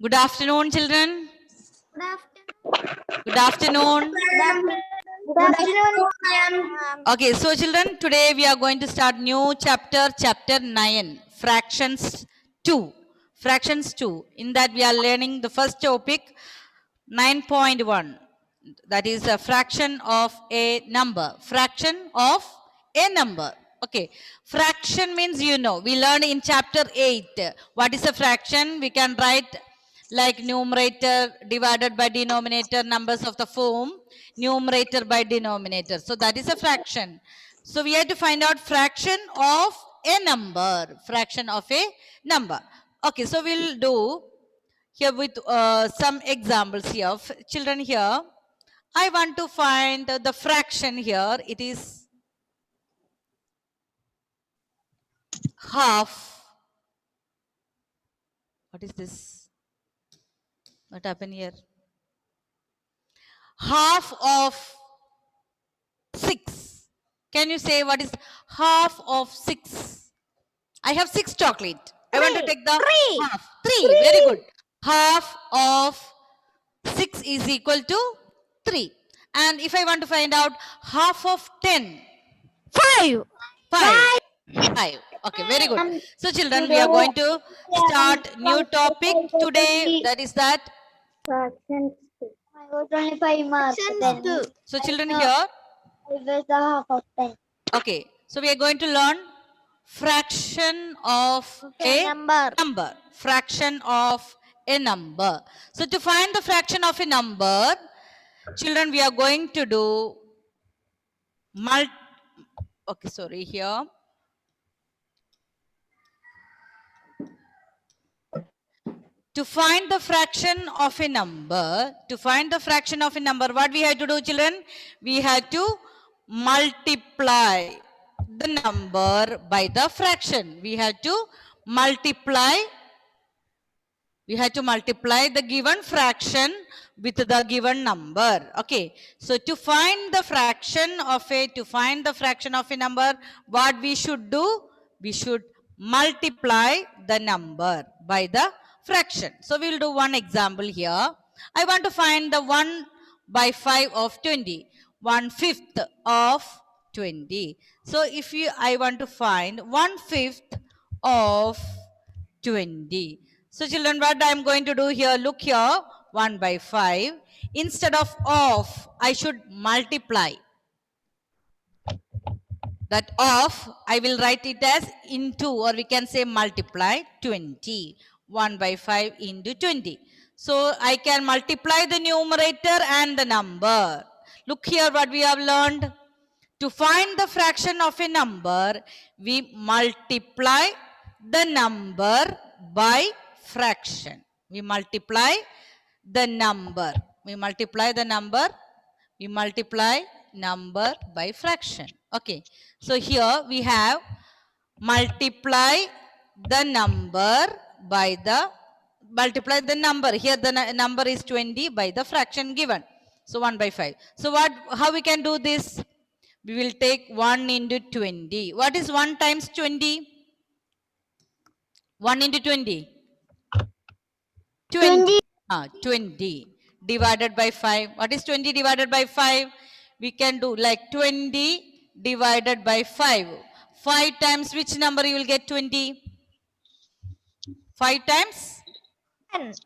Good afternoon, children. Good afternoon. Good afternoon. Good afternoon, ma'am. Okay, so children, today we are going to start new chapter 9, fractions 2. Fractions 2. In that we are learning the first topic, 9.1. That is a fraction of a number. Fraction of a number. Okay. Fraction means we learned in chapter 8. What is a fraction? We can write like numerator divided by denominator, numbers of the form numerator by denominator. So that is a fraction. So we have to find out fraction of a number. Fraction of a number. Okay, so we'll do here with some examples here. Children here, I want to find the fraction here. It is half. What is this? What happened here? Half of 6. Can you say what is half of 6? I have 6 chocolate. I want to take the half. 3. Very good. Half of 6 is equal to 3. And if I want to find out half of 10. 5. 5. 5. Okay, very good. So children, we are going to start new topic today. That is that. Fractions 2. I got only 5 marks. So children here. I was the half of 10. Okay, so we are going to learn fraction of a number. Fraction of a number. So to find the fraction of a number, children, we are going to do here. To find the fraction of a number, what we have to do, children? We have to multiply the number by the fraction. We have to multiply the given fraction with the given number. Okay. So to find the fraction of a number, what we should do? We should multiply the number by the fraction. So we will do one example here. I want to find the 1 by 5 of 20. 1/5 of 20. So if I want to find 1/5 of 20. So children, what I am going to do here, look here, 1 by 5. Instead of I should multiply. That I will write it as into, or we can say multiply 20. 1 by 5 into 20. So I can multiply the numerator and the number. Look here what we have learned. To find the fraction of a number, we multiply the number by fraction. We multiply the number. We multiply number by fraction. Okay. So here we have multiply the number. Here the number is 20 by the fraction given. So 1 by 5. So how we can do this? We will take 1 into 20. What is 1 times 20? 1 into 20? 20. 20 divided by 5. What is 20 divided by 5? We can do like 20 divided by 5. 5 times which number you will get 20? 5 times?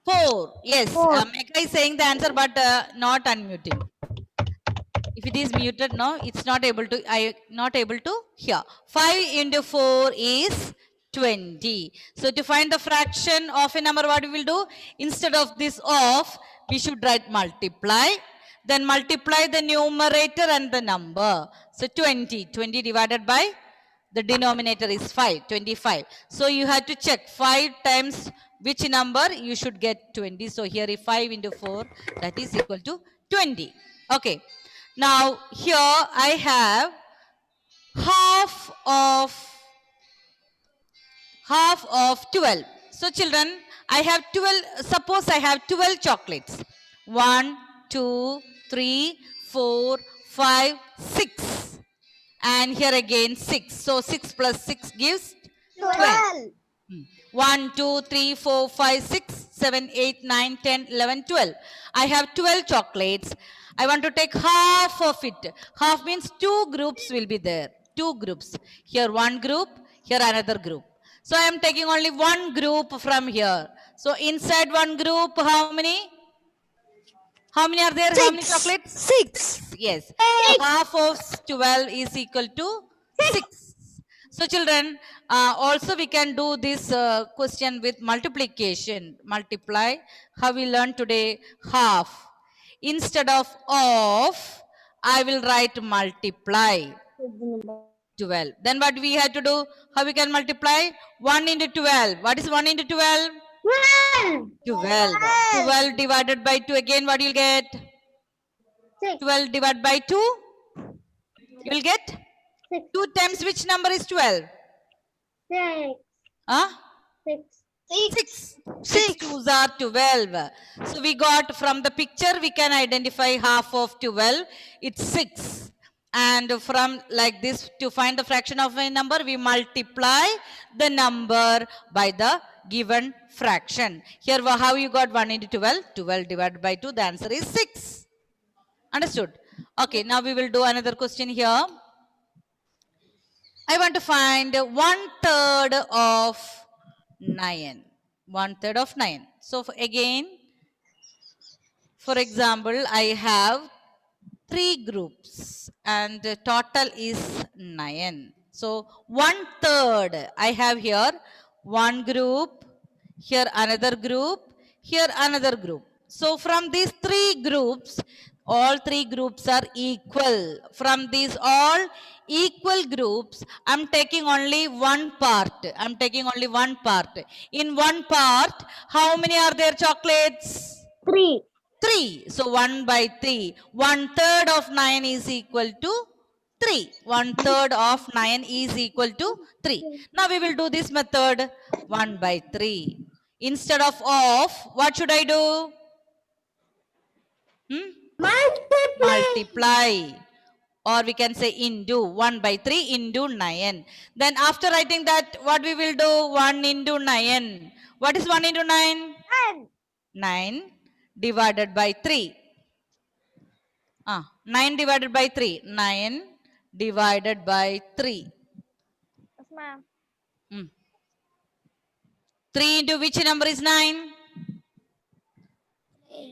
4. Yes. Mecca is saying the answer but not unmuting. If it is muted, no, it's not able to hear. 5 into 4 is 20. So to find the fraction of a number, what we will do? Instead of this we should write multiply. Then multiply the numerator and the number. So 20 divided by the denominator is 5, 25. So you have to check 5 times which number you should get 20. So here is 5 into 4, that is equal to 20. Okay. Now here I have half of 12. So children, I have 12. Suppose I have 12 chocolates. 1, 2, 3, 4, 5, 6. And here again 6. So 6 plus 6 gives 12. 1, 2, 3, 4, 5, 6, 7, 8, 9, 10, 11, 12. I have 12 chocolates. I want to take half of it. Half means two groups will be there. Two groups. Here one group, here another group. So I am taking only one group from here. So inside one group, how many? How many are there? How many chocolates? 6. Yes. So half of 12 is equal to 6. So children, also we can do this question with multiplication. Multiply. How we learn today? Half. Instead of, I will write multiply. 12. Then what we have to do? How we can multiply? 1 into 12. What is 1 into 12? 12. 12 divided by 2. Again, what you'll get? 12 divided by 2. You will get 2 times which number is 12? 6. Huh? 6. 6. 6 twos are 12. So we got from the picture, we can identify half of 12. It's 6. And from like this, to find the fraction of a number, we multiply the number by the given fraction. Here, how you got 1 into 12? 12 divided by 2. The answer is 6. Understood? Okay, now we will do another question here. I want to find 1/3 of 9. 1/3 of 9. So again, for example, I have 3 groups and the total is 9. So 1/3 I have here one group, here another group, here another group. So from these 3 groups, all 3 groups are equal. From these all equal groups, I'm taking only one part. I'm taking only one part. In one part, how many are there chocolates? 3. 3. So 1 by 3. 1/3 of 9 is equal to 3. 1/3 of 9 is equal to 3. Now we will do this method 1 by 3. Instead of, what should I do? Multiply. Or we can say into 1 by 3 into 9. Then after writing that, what we will do? 1 into 9. What is 1 into 9? 9 divided by 3. 9 divided by 3. 9 divided by 3. 3 into which number is 9?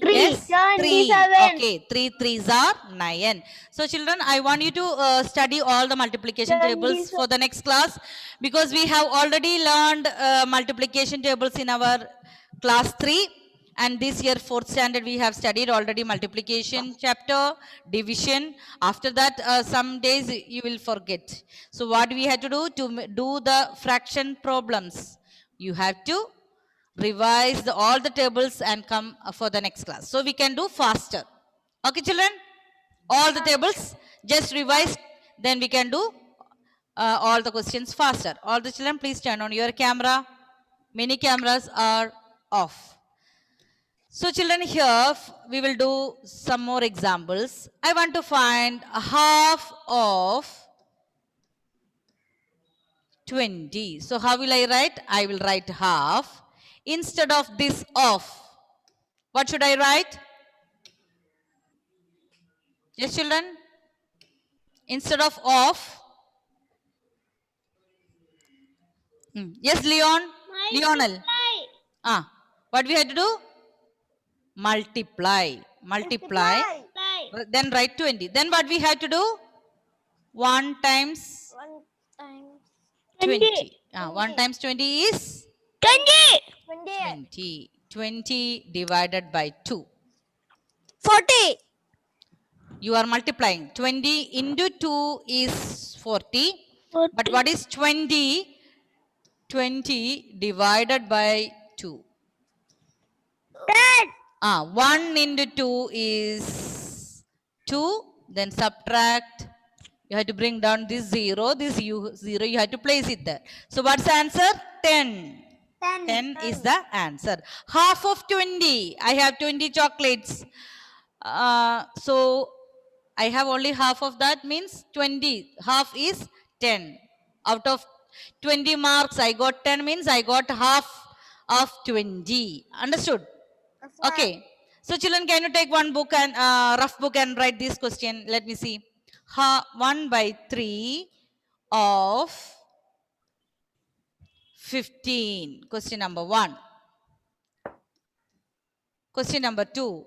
3. Yes, 3. 27. Okay, 3 threes are 9. So children, I want you to study all the multiplication tables for the next class, because we have already learned multiplication tables in our class 3. And this year, 4th standard, we have studied already multiplication chapter, division. After that, some days you will forget. So what we have to do do the fraction problems? You have to revise all the tables and come for the next class. So we can do faster. Okay, children? All the tables, just revise, then we can do all the questions faster. All the children, please turn on your camera. Many cameras are off. So children, here we will do some more examples. I want to find half of 20. So how will I write? I will write half. Instead of this of, what should I write? Yes, children? Instead of, yes, Leon? Leonel? What we had to do? Multiply. Multiply. Then write 20. Then what we had to do? 1 times 20. 1 times 20 is? 20. 20 divided by 2. 40. You are multiplying. 20 into 2 is 40. But what is 20? 20 divided by 2. 1 into 2 is 2. Then subtract. You have to bring down this 0. This 0 you have to place it there. So what's the answer? 10. 10 is the answer. Half of 20. I have 20 chocolates. So I have only half of that, means 20. Half is 10. Out of 20 marks, I got 10 means I got half of 20. Understood? Okay. So children, can you take one book and rough book and write this question? Let me see. 1 by 3 of 15. Question number 1. Question number 2.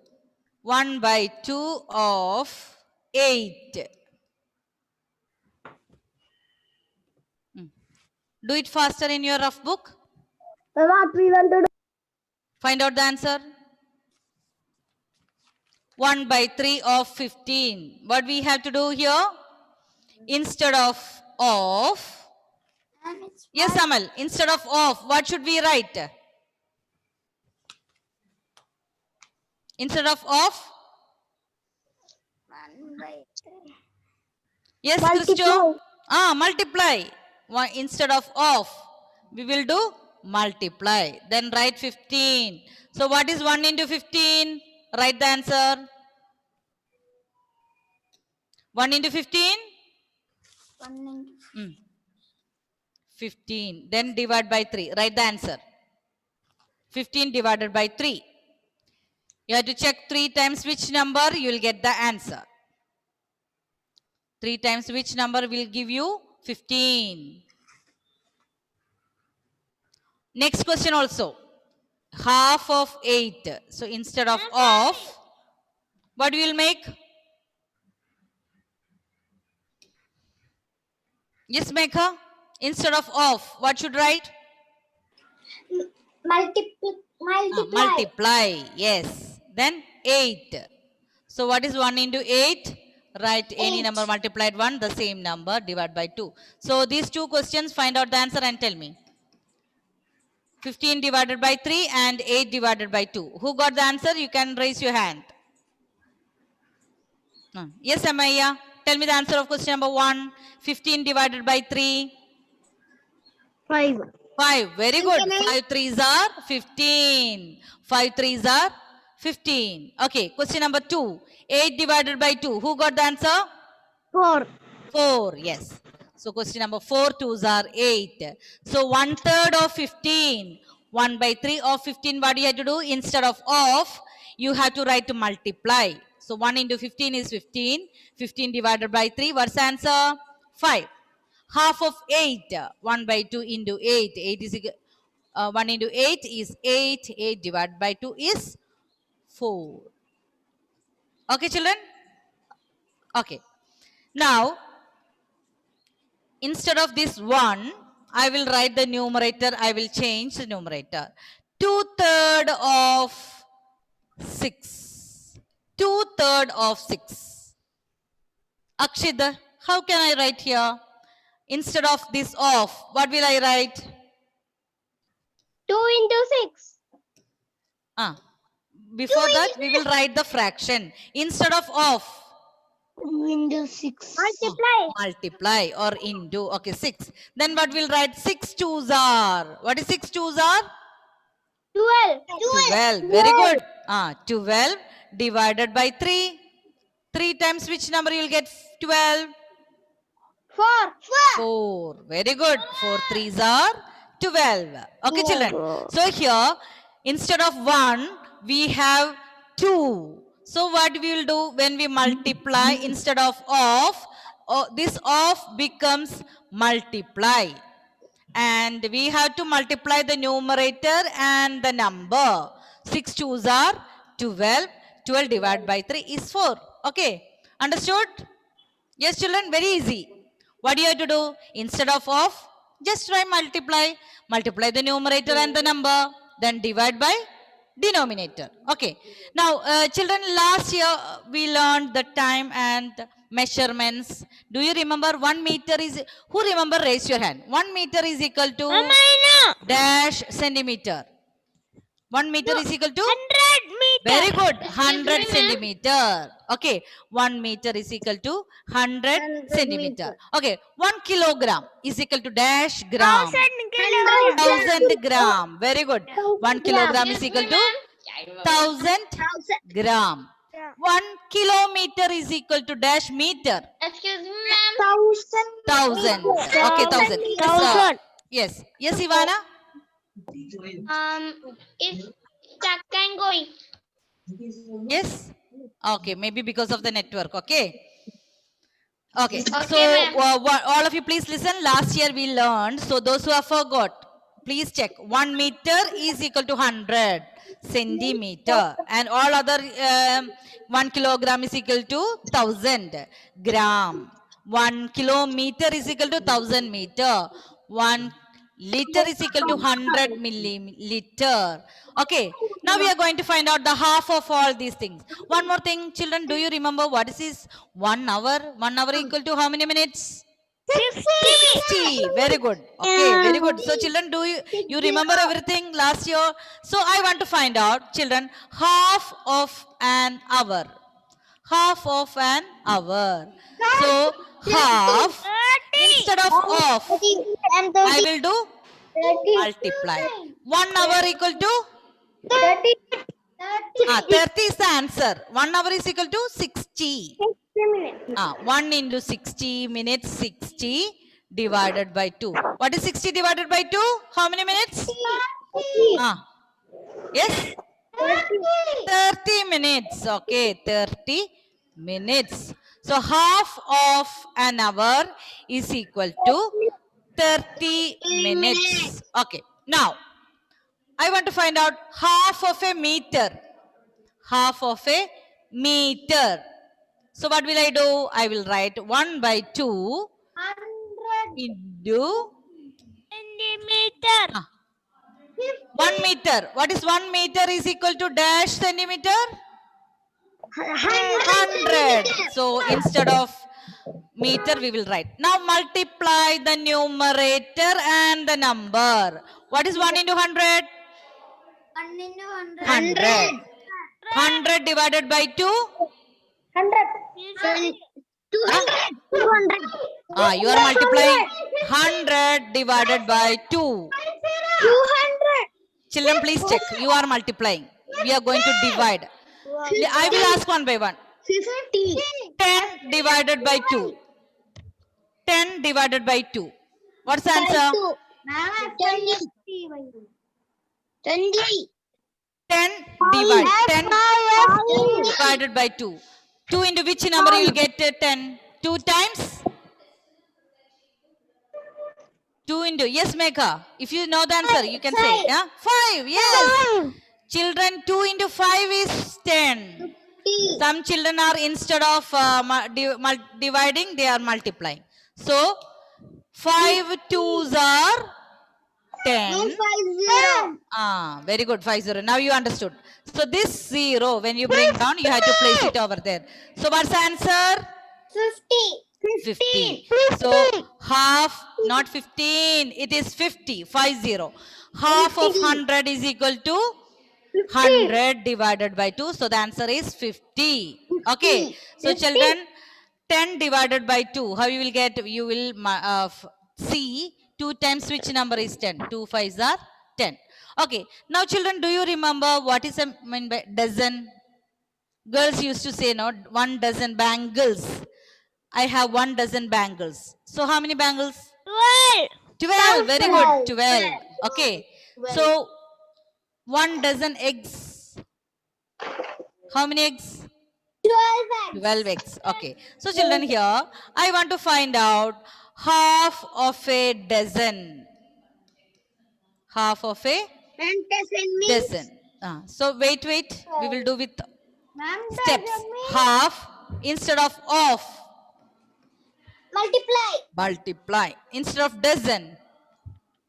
1 by 2 of 8. Do it faster in your rough book. What we want to do? Find out the answer. 1 by 3 of 15. What we have to do here? Instead of, yes, Amal, instead of, what should we write? Instead of, 1 by 3. yes, Multiply. Christo? Multiply. Instead of, we will do multiply. Then write 15. So what is 1 into 15? Write the answer. 1 into 15? 1 into 15. Then divide by 3. Write the answer. 15 divided by 3. You have to check 3 times which number, you will get the answer. 3 times which number will give you 15. Next question also. Half of 8. So instead of, what we will make? Yes, Megha. Instead of, what should write? Multiply. Yes. Then 8. So what is 1 into 8? Write any number multiplied 1, the same number, divide by 2. So these two questions, find out the answer and tell me. 15 divided by 3 and 8 divided by 2. Who got the answer? You can raise your hand. Yes, Amaya. Tell me the answer of question number 1. 15 divided by 3. 5. 5. Very good. 5 3s are 15. 5 3s are 15. Okay. Question number 2. 8 divided by 2. Who got the answer? 4. 4. Yes. So question number 4 2s are 8. So 1/3 of 15. 1 by 3 of 15. What do you have to do? Instead of, you have to write to multiply. So 1 into 15 is 15. 15 divided by 3. What's the answer? 5. Half of 8. 1 by 2 into 8. 8 is 1 into 8 is 8. 8 divided by 2 is 4. Okay, children? Okay. Now, instead of this 1, I will write the numerator. I will change the numerator. 2/3 of 6. 2/3 of 6. Akshid, how can I write here? Instead of this of, what will I write? 2 into 6. Before that, we will write the fraction. Instead of, 2 into 6. multiply or into. Okay, 6. Then what we'll write? 6 2s are. What is 6 2s are? 12. 12. Very good. 12 divided by 3. 3 times which number you will get? 12. 4. 4. Very good. 4 3s are 12. Okay, children. So here, instead of 1, we have 2. So what we will do when we multiply, instead of, this of becomes multiply. And we have to multiply the numerator and the number. 6 2s are 12. 12 divided by 3 is 4. Okay. Understood? Yes, children. Very easy. What do you have to do? Instead of, just try multiply. Multiply the numerator and the number. Then divide by denominator. Okay. Now, children, last year we learned the time and measurements. Do you remember 1 meter is, who remember, raise your hand. 1 meter is equal to dash centimeter. 1 meter is equal to 100 meters. very good, 100 centimeter. Okay, 1 meter is equal to 100 centimeter. Okay, 1 kilogram is equal to dash gram. 1000 gram. Very good. 1 kilogram is equal to 1000 gram. 1 kilometer is equal to dash meter. Excuse me, ma'am. 1000. Okay, 1000. Thousand. Yes. Yes, Ivana? It's stuck and going. Yes? Okay, maybe because of the network. Okay. Okay. Okay, So, ma'am. all of you please listen. Last year we learned. So, those who have forgot, please check. 1 meter is equal to 100 centimeter. And all other 1 kilogram is equal to 1000 gram. 1 kilometer is equal to 1000 meter. 1 liter is equal to 100 milliliter. Okay, now we are going to find out the half of all these things. One more thing, children, do you remember what is this 1 hour? 1 hour equal to how many minutes? 60. Very good. Okay, very good. So children, do you remember everything last year? So I want to find out, children, half of an hour. Half of an hour. So half instead of off, I will do multiply. 1 hour equal to 30 is the answer. 1 hour is equal to 60. 1 into 60 minutes, 60 divided by 2. What is 60 divided by 2? How many minutes? Yes? 30 minutes. Okay, 30 minutes. So half of an hour is equal to 30 minutes. Okay, now I want to find out half of a meter. Half of a meter. So what will I do? I will write 1 by 2 into Centimeter. 1 meter. What is 1 meter is equal to dash centimeter? 100. So instead of meter we will write. Now multiply the numerator and the number. What is 1 into 100? 100. 100 divided by 2? 200. You are multiplying 100 divided by 2. 200. Children, please check. You are multiplying. We are going to divide. I will ask one by one. 50. 10 divided by 2. 10 divided by 2. What's the answer? 20. 10 divided by 2. 2 into which number you will get 10? 2 times? 2 into, yes, Megha. If you know the answer, you can say. Yeah? 5, yes. Children, 2 into 5 is 10. Some children are instead of dividing, they are multiplying. So, 5 twos are 10. Very good, 50. Now you understood. So, this 0, when you bring down, you have to place it over there. So, what's the answer? 50. So, half, not 15, it is 50, 50. Half of 100 is equal to 100 divided by 2. So, the answer is 50. Okay. So, children, 10 divided by 2. How you will get? You will see 2 times which number is 10. 2 5s are 10. Okay. Now, children, do you remember what is meant by dozen? Girls used to say, no, 1 dozen bangles. I have 1 dozen bangles. So, how many bangles? 12. Very good. 12. Okay. So, 1 dozen eggs. How many eggs? 12 eggs. Okay. So, children, here I want to find out half of a dozen. Half of a dozen. So, wait. We will do with steps. Half instead of off. Multiply. Instead of dozen.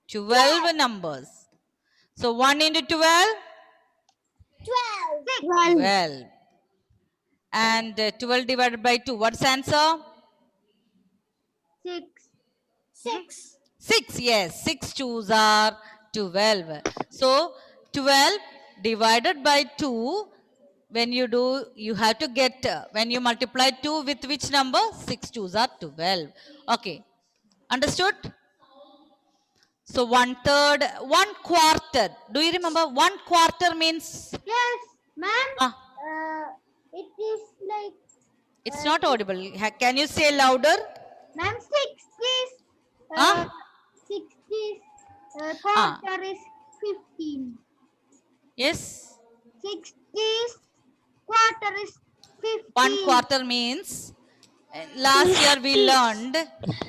12 numbers. So, 1 into 12? 12. And 12 divided by 2. What's the answer? 6. 6. Yes. 6 twos are 12. So, 12 divided by 2. When you do, you have to get, when you multiply 2 with which number? 6 twos are 12. Okay. Understood? So, 1/3, 1/4. Do you remember 1/4 means? Yes, ma'am. It is like, It's not audible. Can you say louder? ma'am, 60s, Huh? 60s, Ah. quarter is 15. Yes. 60s, quarter is 1 15. quarter means, last year we learned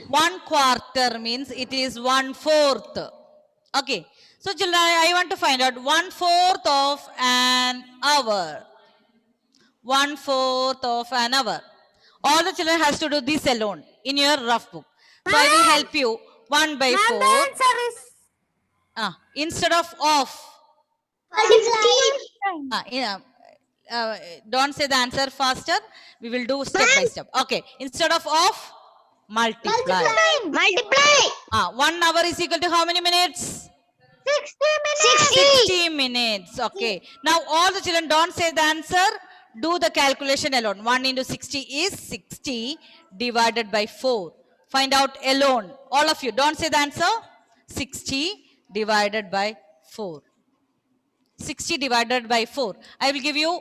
1 quarter means it is 1/4. Okay. So children, I want to find out 1/4 of an hour. 1/4 of an hour. All the children has to do this alone in your rough book. So I will help you 1 by 4. The answer is Instead of off. 15. Yeah. Don't say the answer faster. We will do step by step. Okay. Instead of off, multiply. Multiply. 1 hour is equal to how many minutes? 60 minutes. 60 minutes. Okay. Now all the children don't say the answer. Do the calculation alone. 1 into 60 is 60 divided by 4. Find out alone. All of you don't say the answer. 60 divided by 4. 60 divided by 4. I will give you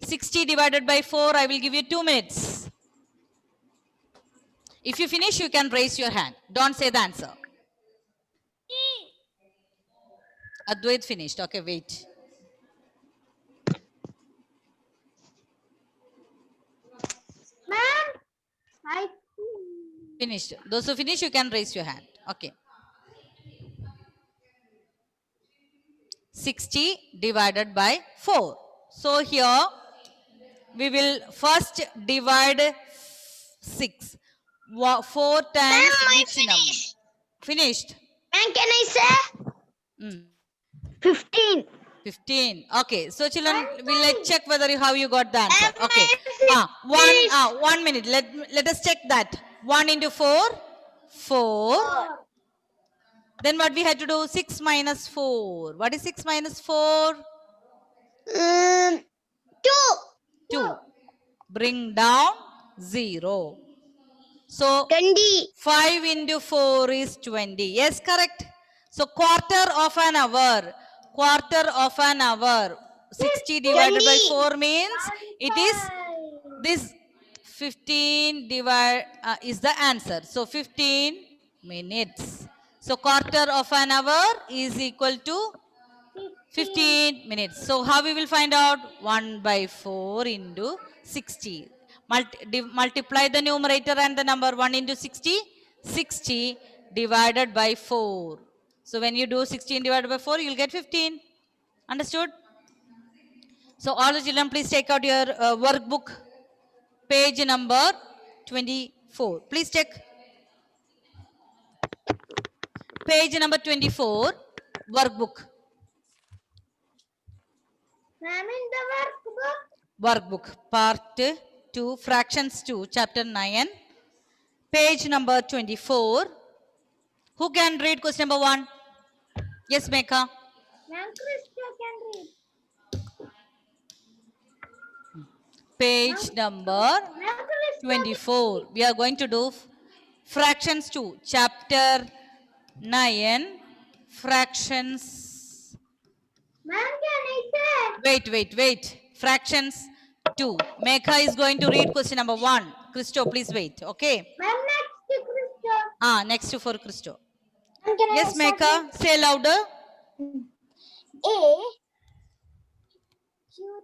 60 divided by 4. I will give you 2 minutes. If you finish, you can raise your hand. Don't say the answer. Advait finished. Okay, wait. Ma'am, I Finished. Those who finish, you can raise your hand. Okay. 60 divided by 4. So here we will first divide 6. 4 times which number? Finished. And can I say 15? 15. Okay. So children, let's check whether how you got the answer. Okay. 1 minute. Let us check that. 1 into 4. 4. Then what we had to do? 6 minus 4. What is 6 minus 4? 2. 2. Bring down 0. So 20. 5 into 4 is 20. Yes, correct. So quarter of an hour. Quarter of an hour. 60 divided by 4 means it is this 15 is the answer. So 15 minutes. So quarter of an hour is equal to 15 minutes. So how we will find out? 1 by 4 into 60. Multiply the numerator and the number. 1 into 60. 60 divided by 4. So when you do 16 divided by 4, you will get 15. Understood? So all the children, please take out your workbook. Page number 24. Please check. Page number 24. Workbook. Ma'am, in the workbook. Workbook. Part 2. Fractions 2. Chapter 9. Page number 24. Who can read question number 1? Yes, Mecca. Ma'am, Krishna can read. Page number Ma'am, Krishna. 24. We are going to do fractions 2. Chapter 9. Fractions. Ma'am, can I say? Wait. Fractions 2. Mecca is going to read question number 1. Christo, please wait. Okay. Ma'am, next to Krishna. Next to for Christo. Ma'am, can Yes, I Mecca. Say louder. A. Q.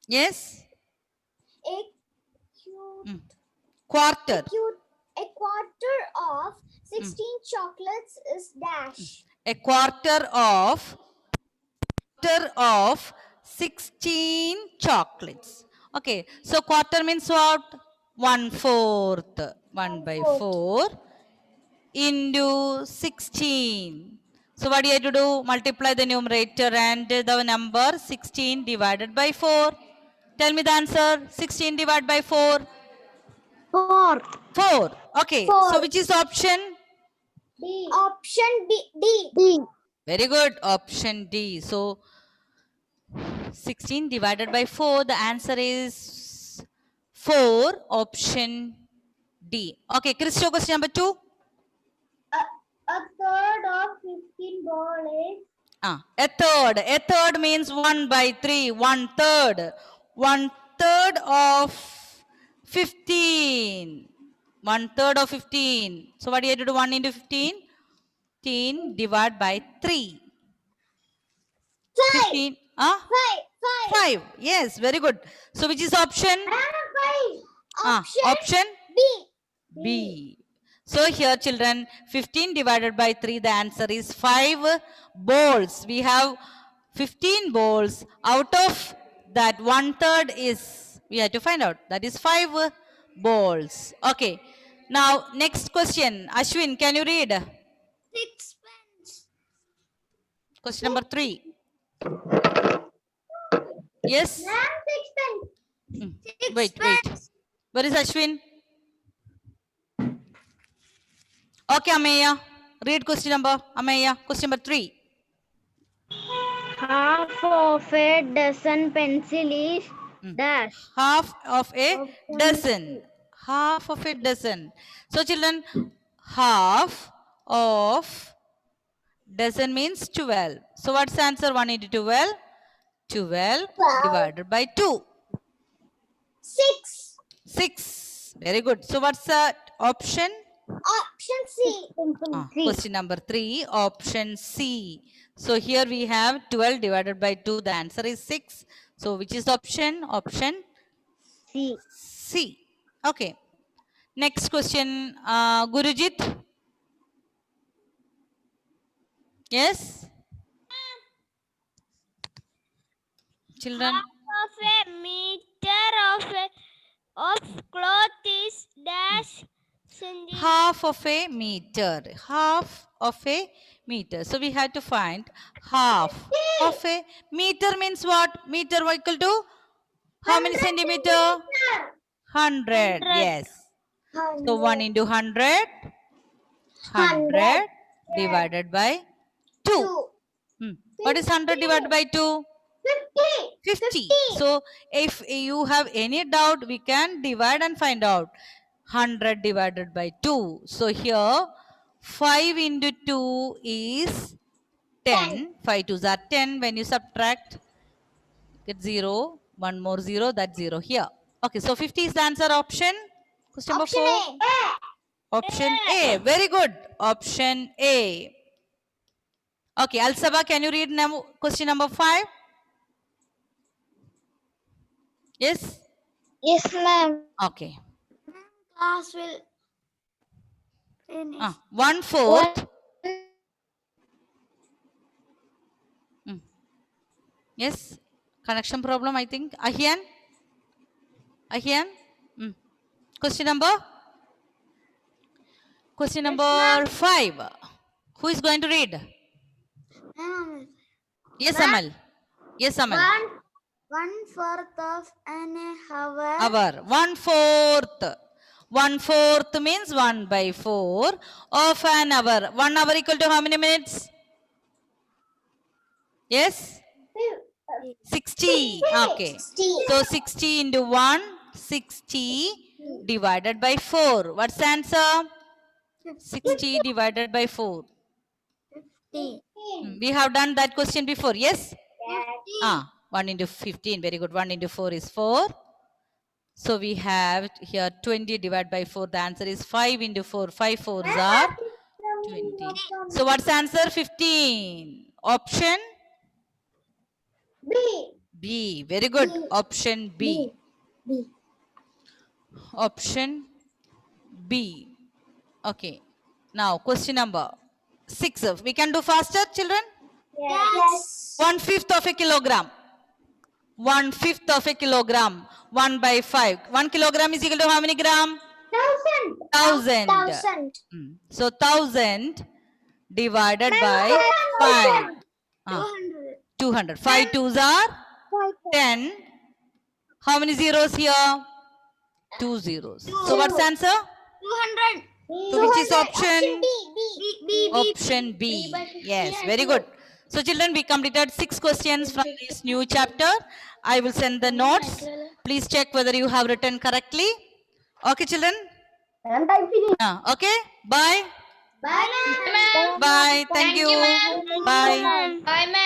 Yes. A. Q. Quarter. A quarter of 16 chocolates is dash. A quarter of 16 chocolates. Okay. So quarter means what? 1/4. 1 by 4 into 16. So what do you have to do? Multiply the numerator and the number 16 divided by 4. Tell me the answer. 16 divided by 4. 4. 4. Okay. 4. So which is option? D. Option D. Very good. Option D. So 16 divided by 4. The answer is 4. Option D. Okay. Christo, question number 2. A third of 15 ball is A third. A third means 1 by 3. 1/3. 1/3 of 15. 1/3 of 15. So what do you have to do? 1 into 15? 15 divided by 3. 15. 5. Yes, very good. So which is option? Option B. So here children, 15 divided by 3, the answer is 5 balls. We have 15 balls. Out of that, 1/3 is, we have to find out, that is 5 balls. Okay. Now next question. Ashwin, can you read? Sixpence. Question number 3. Yes? Sixpence. Wait. Where is Ashwin? Okay, Ameya. Read question number, Ameya. Question number 3. Half of a dozen pencil is dash. Half of a dozen. Half of a dozen. So children, half of dozen means 12. So what's the answer? 1 into 12? 12 divided by 2. 6. 6. Very good. So what's the option? Option C. Question number 3, option C. So here we have 12 divided by 2. The answer is 6. So which is option? Option C. C. Okay. Next question, Gurujit. Yes? Children? Half of a meter of cloth is dash centimeter. Half of a meter. Half of a meter. So we had to find half of a meter means what? Meter equal to how many centimeter? 100. Yes. So 1 into 100. 100 divided by 2. What is 100 divided by 2? 50. So if you have any doubt, we can divide and find out. 100 divided by 2. So here 5 into 2 is 10. 5 2s are 10. When you subtract, get 0. 1 more 0, that's 0 here. Okay, so 50 is the answer. Option? Question number 4. Option A. Very good. Option A. Okay, Al-Saba, can you read question number 5? Yes? Yes, ma'am. Okay. Class will finish. 1/4. Yes? Connection problem, I think. Ahian? Question number? Question number 5. Who is going to read? Yes, Amal. Yes, Amal. 1/4 of an hour. Hour. 1/4. 1/4 means 1 by 4 of an hour. 1 hour equal to how many minutes? Yes? 60. Okay. So 60 into 1, 60 divided by 4. What's the answer? 60 divided by 4. 50. We have done that question before. Yes? 1 into 15. Very good. 1 into 4 is 4. So we have here 20 divided by 4. The answer is 5 into 4. 5 4s are 20. So what's the answer? 15. Option? B. B. Very good. Option B. Option B. Okay. Now question number 6. We can do faster, children? Yes. 1/5 of a kilogram. 1/5 of a kilogram. 1 by 5. 1 kilogram is equal to how many gram? 1000. 1000. So 1000 divided by 5. 200. 200. 5 2s are 10. How many zeros here? 2 zeros. So what's the answer? 200. So which is option? B. Option B. Yes, very good. So children, we completed 6 questions from this new chapter. I will send the notes. Please check whether you have written correctly. Okay, children? Okay, bye. Bye, ma'am. Bye. Thank you. Bye. Bye, ma'am.